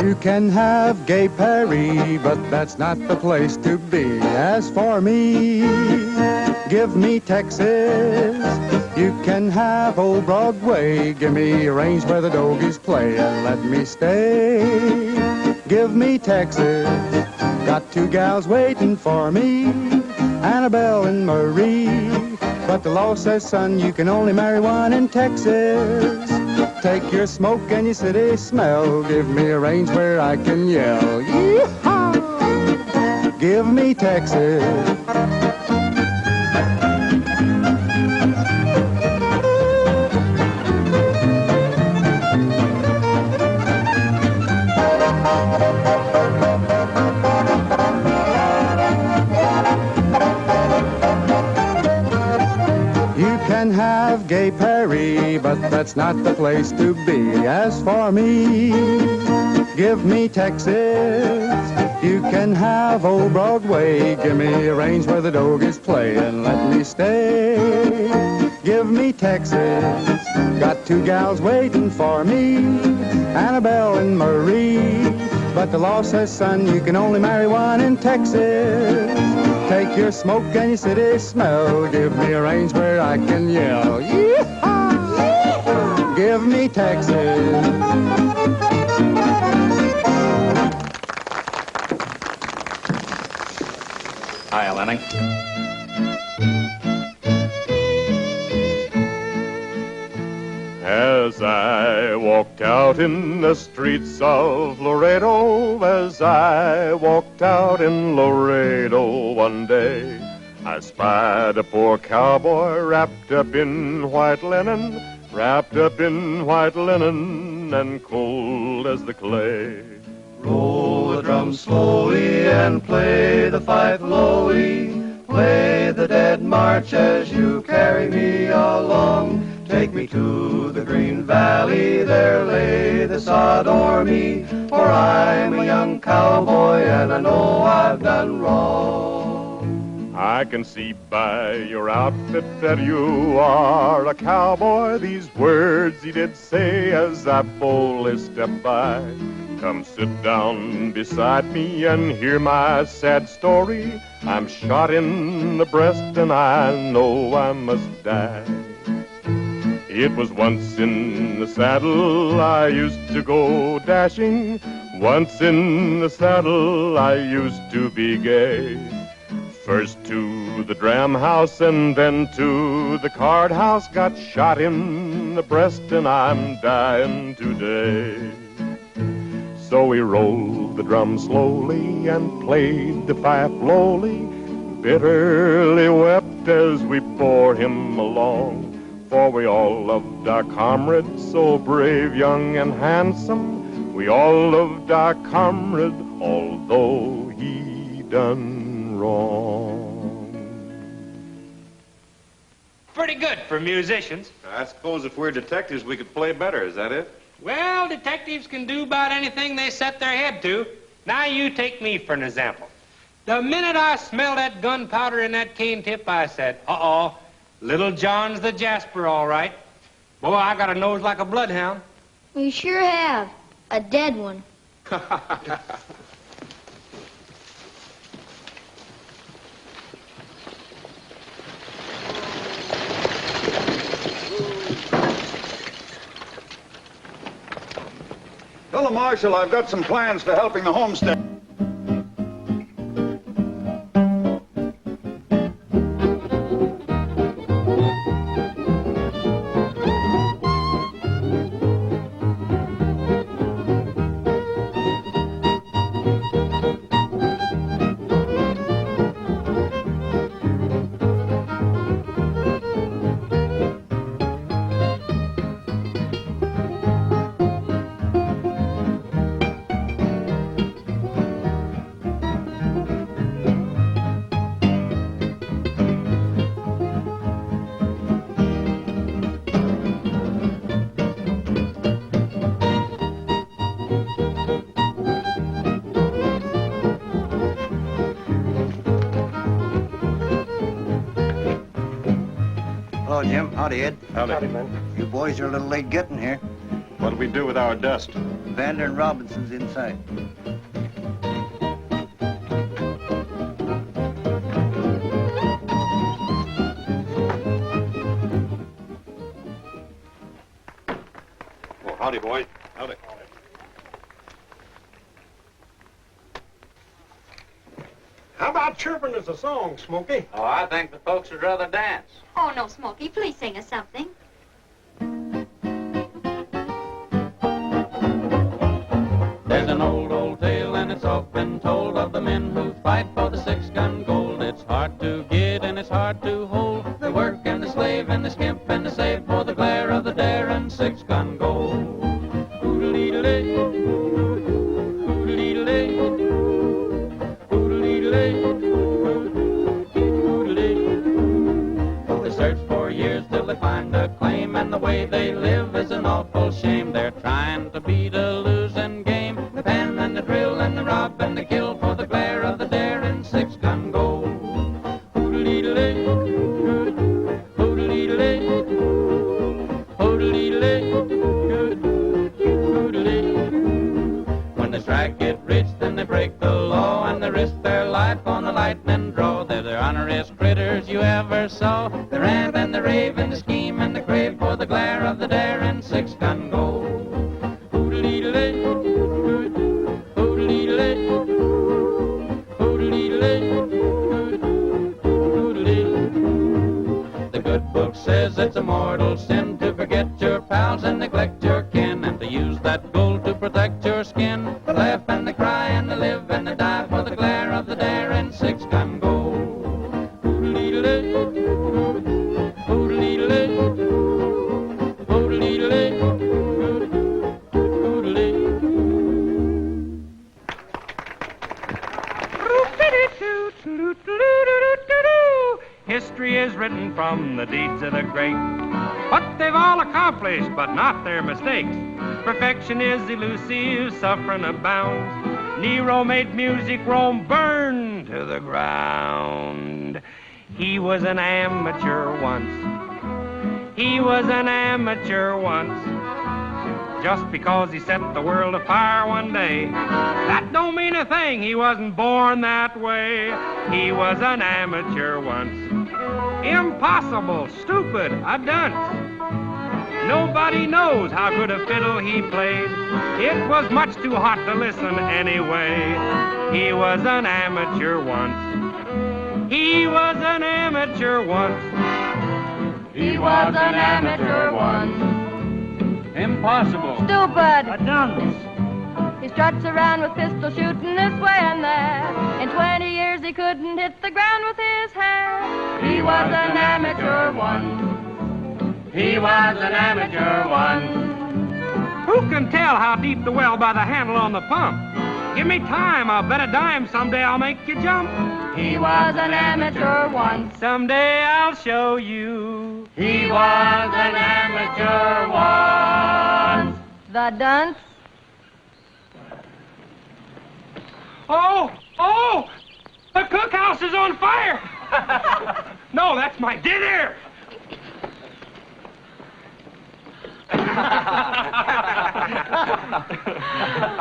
You can have Gay Perry, but that's not the place to be. As for me, give me Texas. You can have old Broadway. Give me a range where the Dogies play and let me stay. Give me Texas. Got two gals waiting for me, Annabelle and Marie. But the law says, son, you can only marry one in Texas. Take your smoke and your city smell. Give me a range where I can yell. Yee-haw! Give me Texas. Can have Gay Perry, but that's not the place to be. As for me, give me Texas. You can have old Broadway. Give me a range where the Dogies play and let me stay. Give me Texas. Got two gals waiting for me, Annabelle and Marie. But the law says, son, you can only marry one in Texas. Take your smoke and your city smell. Give me a range where I can yell. Yee-haw! Yee-haw! Give me Texas. Hi, Lenny. As I walked out in the streets of Laredo, as I walked out in Laredo one day, I spied a poor cowboy wrapped up in white linen, wrapped up in white linen and cold as the clay. Roll the drum slowly and play the fife lowly, play the dead march as you carry me along. Take me to the green valley, there lay the sod o'er me, for I'm a young cowboy and I know I've done wrong. I can see by your outfit that you are a cowboy. These words he did say as I boldly stepped by. Come sit down beside me and hear my sad story. I'm shot in the breast and I know I must die. It was once in the saddle I used to go dashing. Once in the saddle I used to be gay. First to the dram house and then to the card house. Got shot in the breast and I'm dying today. So we rolled the drum slowly and played the fife lowly, bitterly wept as we bore him along. For we all loved our comrade, so brave, young, and handsome. We all loved our comrade, although he done wrong. Pretty good for musicians. I suppose if we're detectives, we could play better. Is that it? Well, detectives can do about anything they set their head to. Now you take me for an example. The minute I smelled that gunpowder in that cane tip, I said, uh-oh, Little John's the Jasper, all right. Boy, I got a nose like a bloodhound. We sure have. A dead one. Tell the marshal I've got some plans for helping the homestead. Hello, Jim. Howdy, Ed. Howdy. You boys are a little late getting here. What do we do with our dust? Vander and Robinson's inside. Oh, howdy, boys. Howdy. How about chirping us a song, Smokey? Oh, I think the folks would rather dance. Oh, no, Smokey, please sing us something. There's an old tale, and it's often told of the men who fight for the 6-gun gold. It's hard to get and it's hard to hold. The work and the slave and the skimp and the save for the glare of the daring 6-gun gold. Oodle-dee-dle-day, oodle-dee-dle-day, oodle-dee-dle-day, oodle-dee. They search for years till they find a claim, and the way they live is an awful shame. They're trying to beat a losing game. The pen and the drill and the rob and the kill for the glare of the daring 6-gun gold. Oodle-dee-dle-day, oodle-dee-dle-day, oodle-dee-dle-day, oodle-dee. When they strike it rich, then they break the law, and they risk their life on the lightning draw. They're the honoriest critters you ever saw. They rant and they rave and they scheme and they crave for the glare of the daring 6-gun gold. Oodle-dee-dle-day, oodle-dee-dle-day, oodle-dee-dle-day, oodle-dee. The good book says it's a mortal sin to forget your pals and neglect your kin, and to use that gold to protect your skin. They laugh and they cry and they live and they die for the glare of the daring 6-gun gold. Oodle-dee-dle-day, oodle-dee-dle-day, oodle-dee-dle-day, oodle-dee. History is written from the deeds of the great. What they've all accomplished, but not their mistakes. Perfection is elusive, suffering abounds. Nero made music, Rome burned to the ground. He was an amateur once. He was an amateur once. Just because he set the world afire one day, that don't mean a thing. He wasn't born that way. He was an amateur once. Impossible, stupid, a dunce. Nobody knows how good a fiddle he played. It was much too hot to listen anyway. He was an amateur once. He was an amateur once. He was an amateur once. Impossible. Stupid. A dunce. He struts around with pistol shooting this way and there. In 20 years he couldn't hit the ground with his hair. He was an amateur once. He was an amateur once. Who can tell how deep the well by the handle on the pump? Give me time, I'll bet a dime someday I'll make you jump. He was an amateur once. Someday I'll show you. He was an amateur once. The dunce. Oh! Oh! The cookhouse is on fire! No, that's my dinner!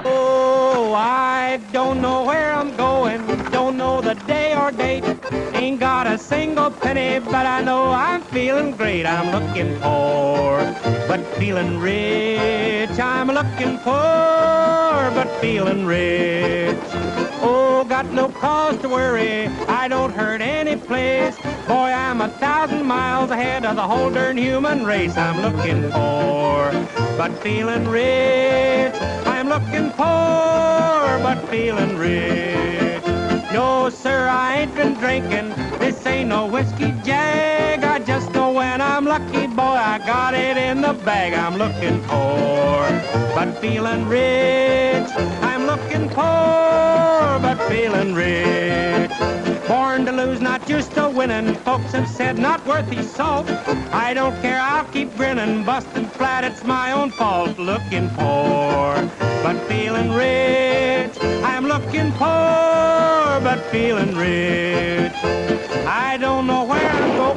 Oh, I don't know where I'm going, don't know the day or date. Ain't got a single penny, but I know I'm feeling great. I'm looking poor, but feeling rich. I'm looking poor, but feeling rich. Oh, got no cause to worry, I don't hurt any place. Boy, I'm 1,000 miles ahead of the whole darn human race. I'm looking poor, but feeling rich. I'm looking poor, but feeling rich. No, sir, I ain't been drinking. This ain't no whiskey jag. I just know when I'm lucky, boy, I got it in the bag. I'm looking poor, but feeling rich. I'm looking poor, but feeling rich. Born to lose, not used to winning. Folks have said not worth his salt. I don't care, I'll keep grinning. Busted flat, it's my own fault. Looking poor, but feeling rich. I'm looking poor, but feeling rich. I don't know where to go.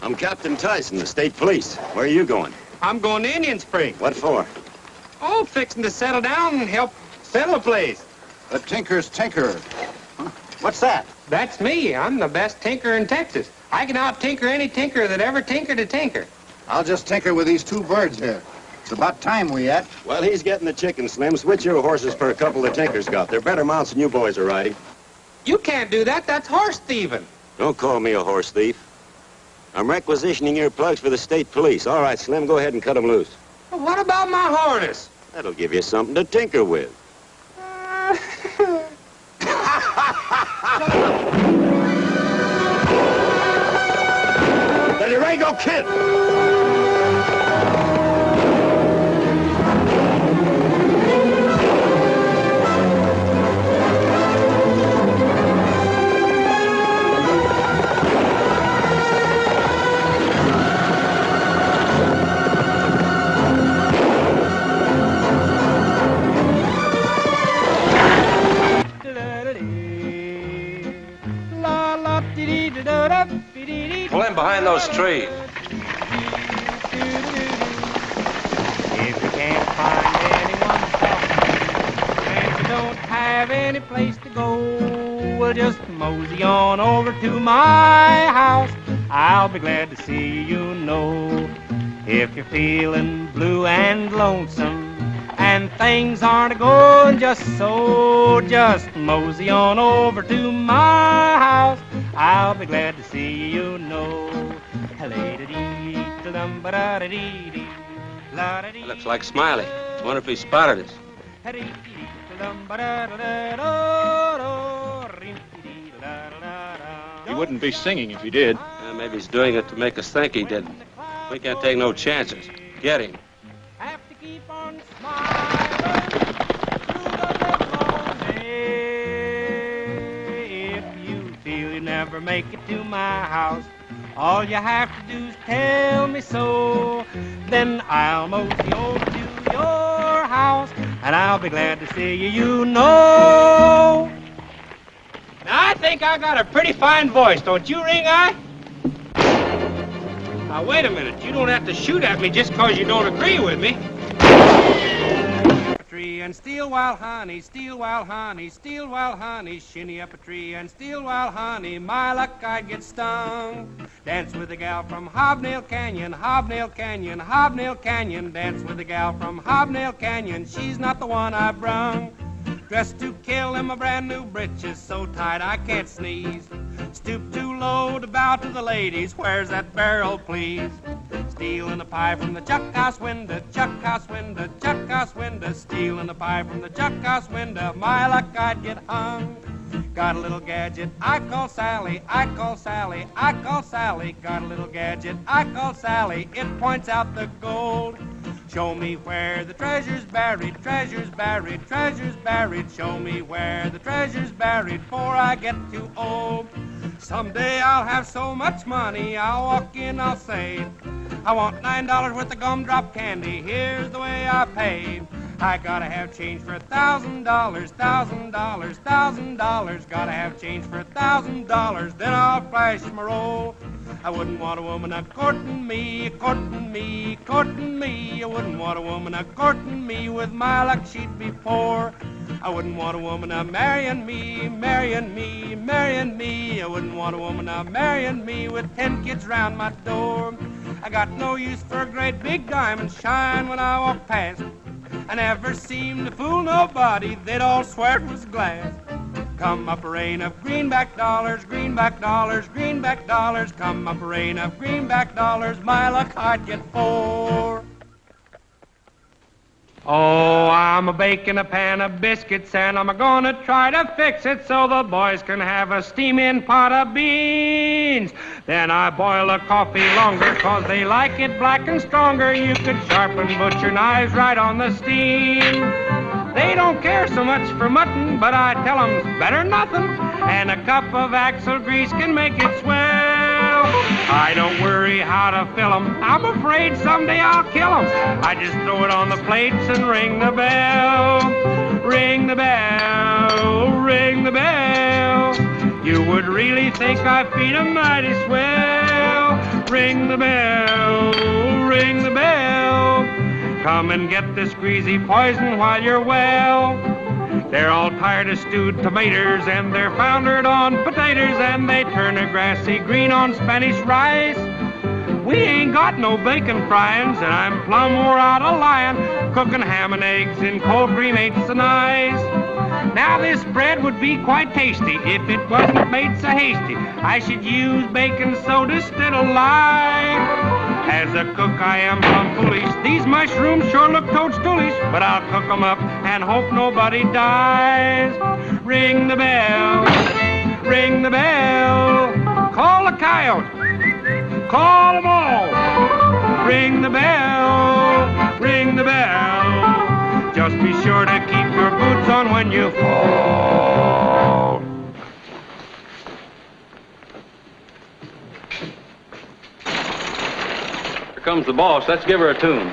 I'm Captain Tyson, the state police. Where are you going? I'm going to Indian Spring. What for? Oh, fixing to settle down and help settle a place. The Tinker's Tinker. Huh? What's that? That's me. I'm the best tinker in Texas. I can out-tinker any tinker that ever tinkered a tinker. I'll just tinker with these two birds here. It's about time we had. Well, he's getting the chicken, Slim. Switch your horses for a couple the Tinkers got. They're better mounts than you boys are riding. You can't do that. That's horse thieving. Don't call me a horse thief. I'm requisitioning your plugs for the state police. All right, Slim, go ahead and cut them loose. Well, what about my harness? That'll give you something to tinker with. Then you ain't no kid. Pull in behind those trees. If you can't find anyone to talk to, and you don't have any place to go, well, just mosey on over to my house. I'll be glad to see you know. If you're feeling blue and lonesome and things aren't going just so, just mosey on over to my house. I'll be glad to see you know. Looks like Smiley. Wonder if he spotted us. He wouldn't be singing if he did. Maybe he's doing it to make us think he didn't. We can't take no chances. Get him. Have to keep on smiling through the long day. If you feel you never make it to my house, all you have to do is tell me so. Then I'll mosey over to your house, and I'll be glad to see you, you know. Now, I think I got a pretty fine voice, don't you, Ring Eye? Now, wait a minute. You don't have to shoot at me just because you don't agree with me. Tree and steal wild honey, steal wild honey, steal wild honey, shinny up a tree and steal wild honey, my luck I'd get stung. Dance with a gal from Hobnail Canyon, Hobnail Canyon, Hobnail Canyon, dance with a gal from Hobnail Canyon, she's not the one I brung. Dressed to kill in my brand new breeches, so tight I can't sneeze. Stoop too low to bow to the ladies, where's that barrel, please? Stealing a pie from the chuck house window, chuck house window, chuck house window. Stealing a pie from the chuck house window, my luck I'd get hung. Got a little gadget I call Sally, I call Sally, I call Sally. Got a little gadget I call Sally, it points out the gold. Show me where the treasure's buried, treasure's buried, treasure's buried. Show me where the treasure's buried before I get too old. Someday I'll have so much money, I'll walk in, I'll say, I want $9 worth of gumdrop candy, here's the way I pay. I gotta have change for $1,000, $1,000, $1,000. Gotta have change for $1,000, then I'll flash my roll. I wouldn't want a woman a-courting me, courting me, courting me. I wouldn't want a woman a-courting me, with my luck she'd be poor. I wouldn't want a woman a-marrying me, marrying me, marrying me. I wouldn't want a woman a-marrying me, with 10 kids round my door. I got no use for a great big diamond shine when I walk past. I never seemed to fool nobody, they'd all swear it was glass. Come up a rain of greenback dollars, greenback dollars, greenback dollars. Come up a rain of greenback dollars, my luck I'd get 4. Oh, I'm a-baking a pan of biscuits, and I'm a-gonna try to fix it so the boys can have a steaming pot of beans. Then I boil the coffee longer, 'cause they like it black and stronger. You could sharpen butcher knives right on the steam. They don't care so much for mutton, but I tell 'em it's better than nothing, and a cup of axle grease can make it swell. I don't worry how to fill 'em, I'm afraid someday I'll kill 'em. I just throw it on the plates and ring the bell. Ring the bell, ring the bell. You would really think I feed 'em mighty swell. bell, ring the bell, ring the bell. Come and get this greasy poison while you're well. They're all tired of stewed tomatoes, and they're foundered on potatoes, and they turn a grassy green on Spanish rice. We ain't got no bacon fryings, and I'm plumb wore out of lying. Cooking ham and eggs in cold cream ain't so nice. Now this bread would be quite tasty if it wasn't made so hasty. I should use baking soda instead of lye. As a cook I am plumb foolish. These mushrooms sure look toadstoolish, but I'll cook 'em up and hope nobody dies. Ring the bell, ring the bell. Call the coyote, call them all. Ring the bell, ring the bell. Just be sure to keep your boots on when you fall. Here comes the boss. Let's give her a tune.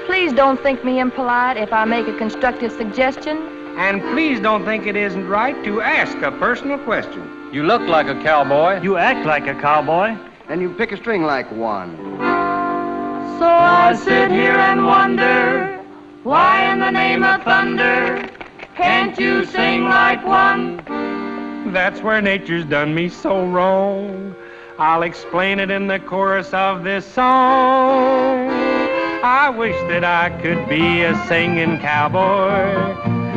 Please don't think me impolite if I make a constructive suggestion. And please don't think it isn't right to ask a personal question. You look like a cowboy. You act like a cowboy. And you pick a string like one. So I sit here and wonder, why in the name of thunder can't you sing like one? That's where nature's done me so wrong. I'll explain it in the chorus of this song. I wish that I could be a singing cowboy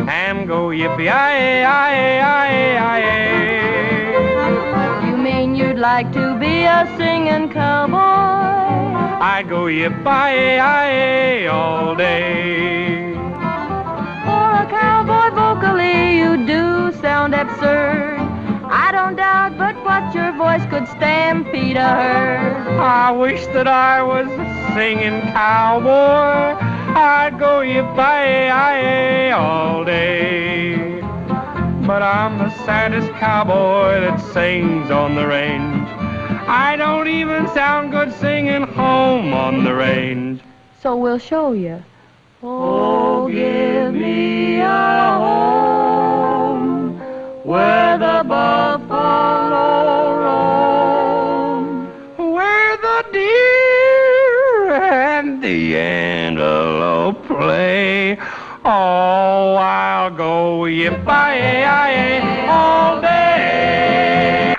and go yippee-yi-yi-yi-yi-yi. You mean you'd like to be a singing cowboy? I'd go yippee-yi-yi all day. For a cowboy vocally you do sound absurd. I don't doubt but what your voice could stampede a herd. I wish that I was a singing cowboy. I'd go yippee-yi-yi all day. But I'm the saddest cowboy that sings on the range. I don't even sound good singing home on the range. So we'll show you. Oh, give me a home where the buffalo roam, where the deer and the antelope play. Oh, I'll go yippee-yi-yi all day.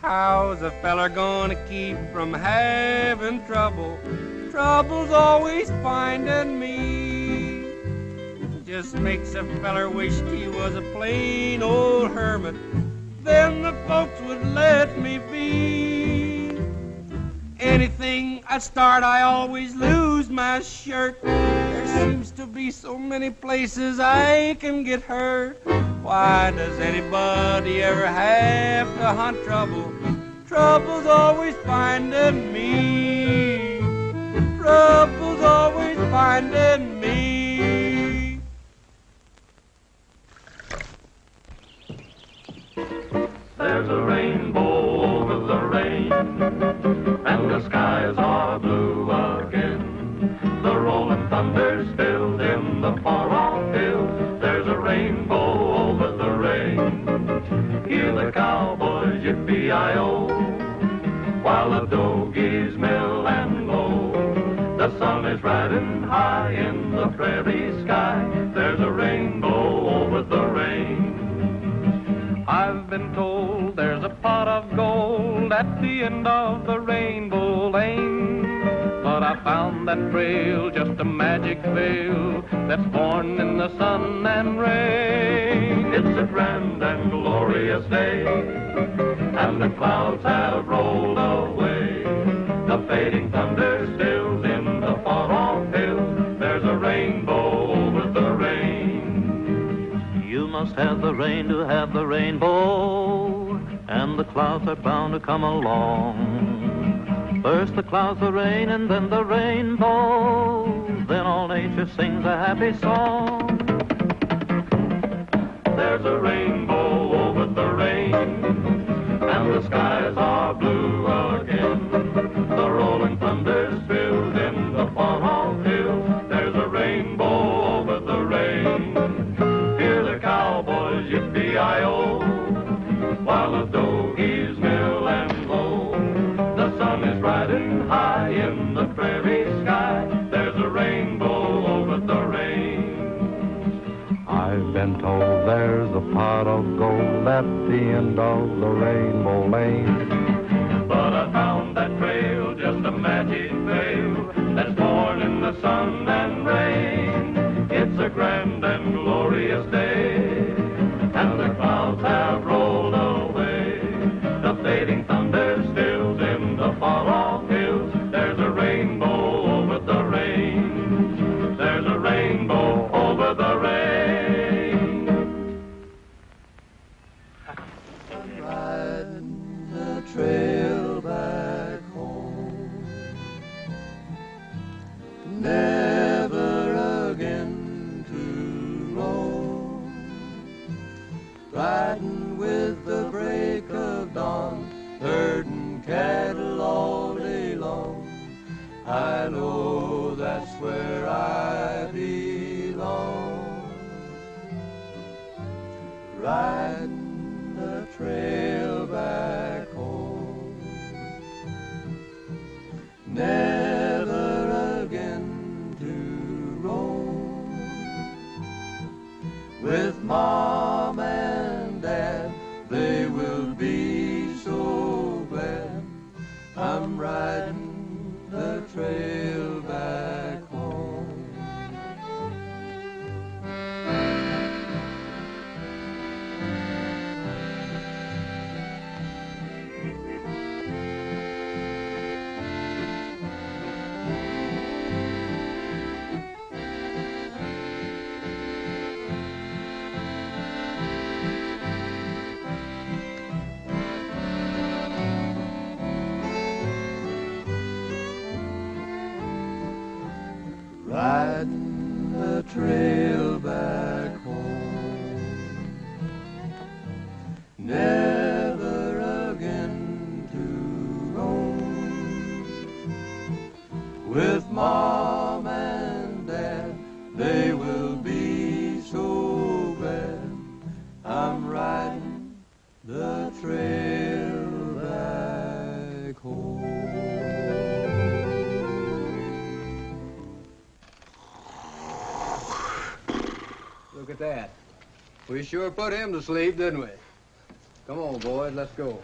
How's a feller gonna keep from having trouble? Trouble's always finding me. Just makes a feller wish he was a plain old hermit. Then the folks would let me be. Anything I start, I always lose my shirt. There seems to be so many places I can get hurt. Why does anybody ever have to hunt trouble? Trouble's always finding me. Trouble's always finding me. There's a rainbow over the rain, and the skies are blue again. The rolling thunder's filled in the far-off hills. There's a rainbow over the rain. Hear the cowboys yippee-yi-o, while the dogies mill and low. The sun is riding high in the prairie sky. There's a rainbow over the rain. I've been told there's a pot of gold at the end of the rainbow lane. But I found that trail just a magic veil that's born in the sun and rain. It's a grand and glorious day, and the clouds have rolled away. The fading thunder rain to have the rainbow, and the clouds are bound to come along. First the clouds, the rain, and then the rainbow. Then all nature sings a happy song. There's a rainbow over the rain, and the skies are blue again. The rolling thunders filled in the far-off hills. There's a rainbow over the rain. Hear the cowboys yippee-i-oh, while the doggies mill and low. The sun is riding high in the prairie sky. There's a rainbow over the rain. I've been told there's a pot of gold at the end of the rainbow lane. But I found that trail just a magic veil that's born in the sun and rain. It's a grand and glorious day, and the clouds have rolled away. The fading thunder stills in the far-off hills. There's a rainbow over the rain. There's a rainbow over the rain. I'm riding the trail back home, never again to roam. Riding with the break of dawn, herding cattle all day long. I know that's where I belong. Riding the trail back home, never again to roam. With Mom and Dad, they will be so glad I'm riding the trail back home. Riding the trail back home, never again to roam. With Mom and Dad, they will be so glad I'm riding the trail back home. Look at that. We sure put him to sleep, didn't we? Come on, boys, let's go.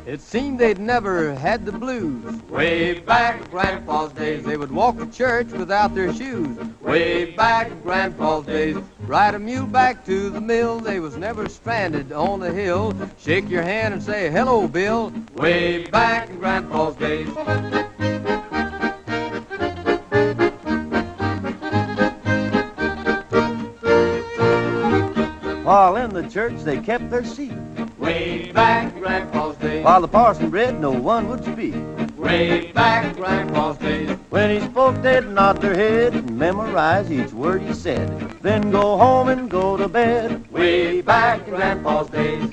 It seemed they'd never had the blues. Way back in Grandpa's days, they would walk to church without their shoes. Way back in Grandpa's days, ride a mule back to the mill. They was never stranded on the hill. Shake your hand and say, hello, Bill. Way back in Grandpa's days. While in the church they kept their seat. Way back in Grandpa's days. While the parson read, no one would speak. Way back in Grandpa's days. When he spoke, they'd nod their head and memorize each word he said. Then go home and go to bed. Way back in Grandpa's days.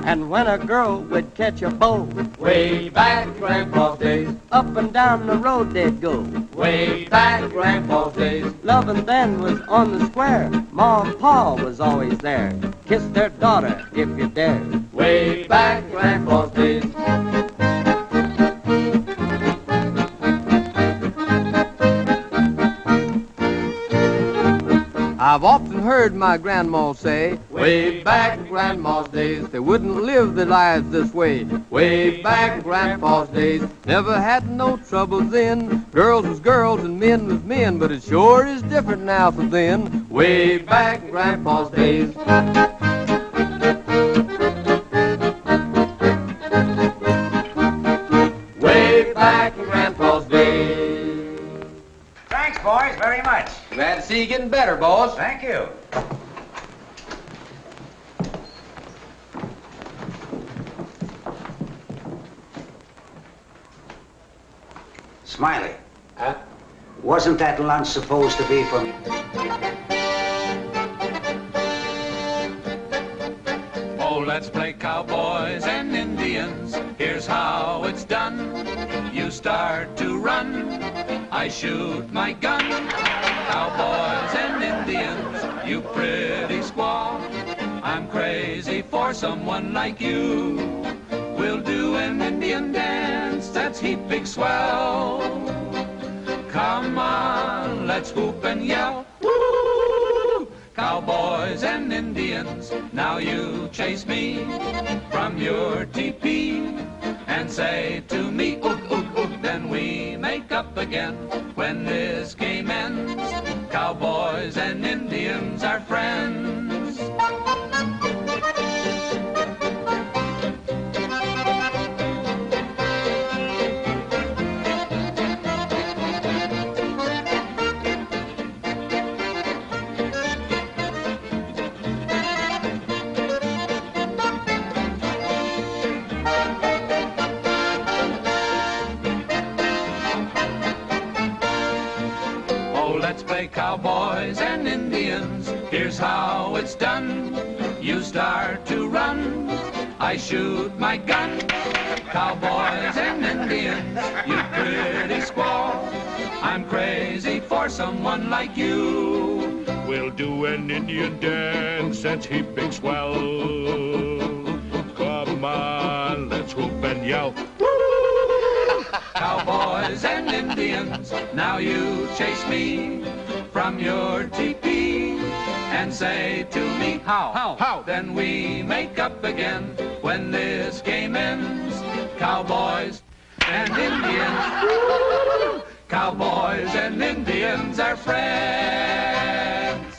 And when a girl would catch a beau, way back in Grandpa's days, up and down the road they'd go. Way back in Grandpa's days, loving then was on the square. Ma and Pa was always there. Kiss their daughter if you dare. Way back in Grandpa's days. I've often heard my grandma say, way back in Grandma's days, they wouldn't live their lives this way. Way back in Grandpa's days, never had no trouble then. Girls was girls and men was men, but it sure is different now from then. Way back in Grandpa's days. Glad to see you getting better, boss. Thank you. Smiley. Huh? Wasn't that lunch supposed to be for me? Oh, let's play cowboys and Indians. Here's how it's done. You start to run, I shoot my gun. Cowboys and Indians, you pretty squaw. I'm crazy for someone like you. We'll do an Indian dance that's heap big swell. Come on, let's whoop and yell. Woo! Cowboys and Indians, now you chase me from your teepee and say to me, oog, oog, oog, then we make up again when this game ends. Cowboys and Indians are friends. Cowboys and Indians, here's how it's done. You start to run, I shoot my gun. Cowboys and Indians, you pretty squaw. I'm crazy for someone like you. We'll do an Indian dance that's heap big swell. Come on, let's whoop and yell. Cowboys and Indians, now you chase me from your teepee and say to me, how? Then we make up again when this game ends. Cowboys and Indians, cowboys and Indians are friends.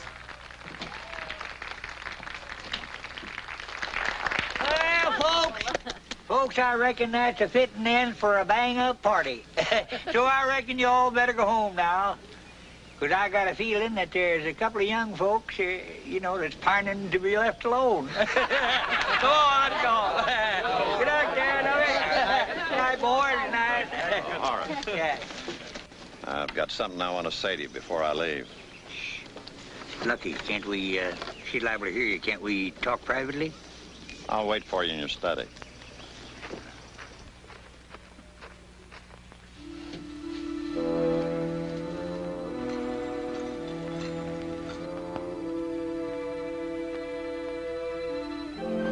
Well, folks, I reckon that's a fitting end for a bang-up party. So I reckon you all better go home now. Because I got a feeling that there's a couple of young folks, that's pining to be left alone. Go on, go. Good luck there, Good night, boys. Good night. All right. Yeah. I've got something I want to say to you before I leave. Lucky, can't we, she's liable to hear you. Can't we talk privately? I'll wait for you in your study.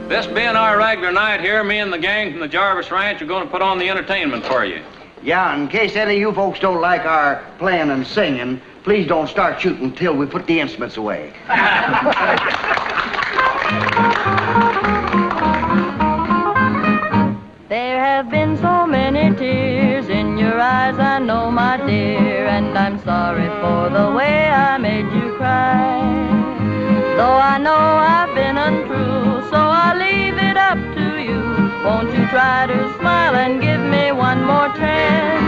This being our regular night here, me and the gang from the Jarvis Ranch are going to put on the entertainment for you. Yeah, in case any of you folks don't like our playing and singing, please don't start shooting until we put the instruments away. There have been so many tears in your eyes, I know, my dear, and I'm sorry for the way I made you cry. Though I know I've been untrue, so I'll leave it up to you. Won't you try to smile and give me one more chance?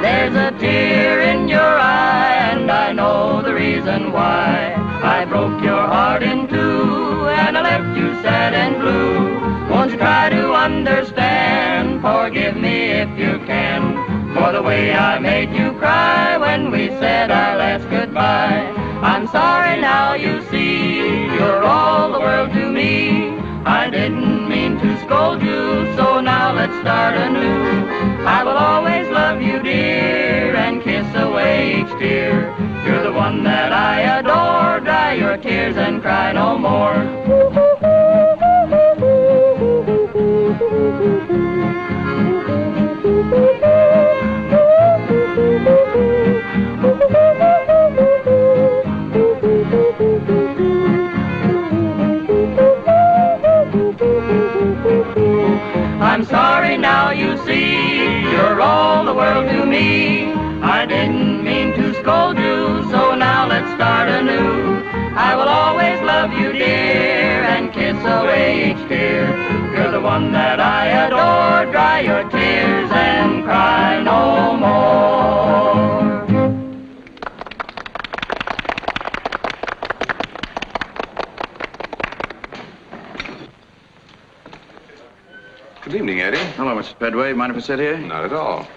There's a tear in your eye, and I know the reason why. I broke your heart in two, and I left you sad and blue. Won't you try to understand? Forgive me if you can, for the way I made you cry when we said our last goodbye. I'm sorry now, you see, you're all the world to me. I didn't mean to scold you, so now let's start anew. I will always love you, dear, and kiss away each tear. You're the one that I adore. Dry your tears and cry no more. I'm sorry now, you see, you're all the world to me. I didn't mean to scold you, so now let's start anew. I will always love you, dear, and kiss away each tear. You're the one that I adore. Dry your tears and cry no more. Good evening, Eddie. Hello, Mr. Pedway. Mind if I sit here? Not at all.